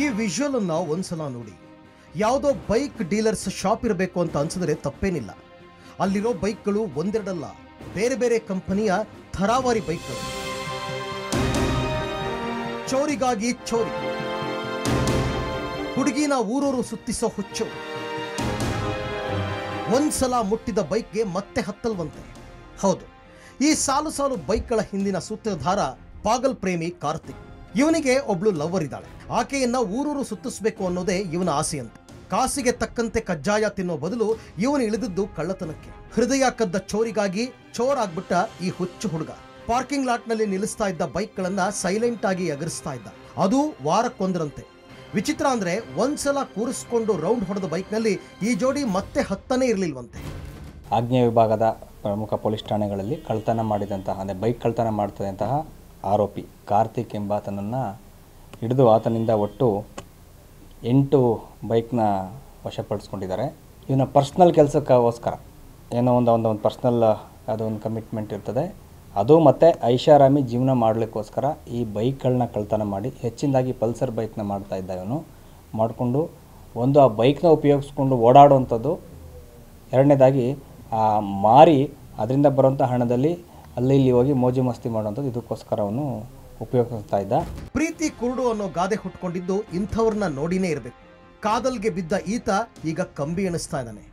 ಈ ವಿಜುವಲ್ ಅನ್ನ ಒಂದ್ಸಲ ನೋಡಿ. ಯಾವುದೋ ಬೈಕ್ ಡೀಲರ್ಸ್ ಶಾಪ್ ಇರಬೇಕು ಅಂತ ಅನ್ಸಿದ್ರೆ ತಪ್ಪೇನಿಲ್ಲ. ಅಲ್ಲಿರೋ ಬೈಕ್ಗಳು ಒಂದೆರಡಲ್ಲ, ಬೇರೆ ಬೇರೆ ಕಂಪನಿಯ ಥರಾವಾರಿ ಬೈಕ್ಗಳು. ಚೋರಿಗಾಗಿ ಚೋರಿ, ಹುಡುಗಿನ ಊರೂರು ಸುತ್ತಿಸೋ ಹುಚ್ಚು, ಒಂದ್ಸಲ ಮುಟ್ಟಿದ ಬೈಕ್ಗೆ ಮತ್ತೆ ಹತ್ತಲ್ವಂತೆ. ಹೌದು, ಈ ಸಾಲು ಸಾಲು ಬೈಕ್ಗಳ ಹಿಂದಿನ ಸೂತ್ರಧಾರ ಪಾಗಲ್ ಪ್ರೇಮಿ ಕಾರ್ತಿಕ್. ಇವನಿಗೆ ಒಬ್ಳು ಲವರ್ ಇದ್ದಾಳೆ. ಆಕೆಯನ್ನ ಊರೂರು ಸುತ್ತಿಸಬೇಕು ಅನ್ನೋದೇ ಇವನ ಆಸೆಯಂತೆ. ಕಾಸಿಗೆ ತಕ್ಕಂತೆ ಕಜ್ಜಾಯ ತಿನ್ನೋ ಬದಲು ಇವನು ಇಳಿದಿದ್ದು ಕಳ್ಳತನಕ್ಕೆ. ಹೃದಯ ಕದ್ದ ಚೋರಿಗಾಗಿ ಚೋರಾಗ್ಬಿಟ್ಟ ಈ ಹುಚ್ಚು ಹುಡುಗ. ಪಾರ್ಕಿಂಗ್ ಲಾಟ್ ನಲ್ಲಿ ನಿಲ್ಲಿಸ್ತಾ ಇದ್ದ ಬೈಕ್ಗಳನ್ನ ಸೈಲೆಂಟ್ ಆಗಿ ಎಗರಿಸ್ತಾ ಇದ್ದ. ಅದು ವಾರಕ್ಕೊಂದರಂತೆ. ವಿಚಿತ್ರ ಅಂದ್ರೆ ಒಂದ್ಸಲ ಕೂರಿಸ್ಕೊಂಡು ರೌಂಡ್ ಹೊಡೆದ ಬೈಕ್ನಲ್ಲಿ ಈ ಜೋಡಿ ಮತ್ತೆ ಹತ್ತನೇ ಇರಲಿಲ್ವಂತೆ. ಆಗ್ನೇಯ ವಿಭಾಗದ ಪ್ರಮುಖ ಪೊಲೀಸ್ ಠಾಣೆಗಳಲ್ಲಿ ಕಳ್ತನ ಮಾಡಿದಂತಹ ಅಂದರೆ ಬೈಕ್ ಕಳ್ತನ ಮಾಡ್ತದಂತಹ ಆರೋಪಿ ಕಾರ್ತಿಕ್ ಎಂಬಾತನನ್ನು ಹಿಡಿದು ಆತನಿಂದ ಒಟ್ಟು 8 ಬೈಕ್ನ ವಶಪಡಿಸ್ಕೊಂಡಿದ್ದಾರೆ. ಇವನ ಪರ್ಸ್ನಲ್ ಕೆಲಸಕ್ಕೋಸ್ಕರ ಏನೋ ಒಂದು ಪರ್ಸ್ನಲ್ ಅದೊಂದು ಕಮಿಟ್ಮೆಂಟ್ ಇರ್ತದೆ, ಅದು ಮತ್ತು ಐಷಾರಾಮಿ ಜೀವನ ಮಾಡಲಿಕ್ಕೋಸ್ಕರ ಈ ಬೈಕ್ಗಳನ್ನ ಕಳ್ತನ ಮಾಡಿ ಹೆಚ್ಚಿನದಾಗಿ ಪಲ್ಸರ್ ಬೈಕ್ನ ಮಾಡ್ತಾಯಿದ್ದ ಇವನು. ಮಾಡಿಕೊಂಡು ಆ ಬೈಕ್ನ ಉಪಯೋಗಿಸ್ಕೊಂಡು ಓಡಾಡುವಂಥದ್ದು, ಎರಡನೇದಾಗಿ ಮಾರಿ ಅದರಿಂದ ಬರುವಂಥ ಹಣದಲ್ಲಿ ಅಲ್ಲಿ ಇಲ್ಲಿ ಹೋಗಿ ಮೋಜು ಮಸ್ತಿ ಮಾಡುವಂಥದ್ದು, ಇದಕ್ಕೋಸ್ಕರ ಅವನು ಉಪಯೋಗಿಸ್ತಾ ಇದ್ದ. ಪ್ರೀತಿ ಕುರುಡು ಅನ್ನೋ ಗಾದೆ ಹುಟ್ಕೊಂಡಿದ್ದು ಇಂಥವ್ರನ್ನ ನೋಡಿನೇ ಇರಬೇಕು. ಕಾದಲ್ಗೆ ಬಿದ್ದ ಈತ ಈಗ ಕಂಬಿ ಎಣಿಸ್ತಾ ಇದ್ದಾನೆ.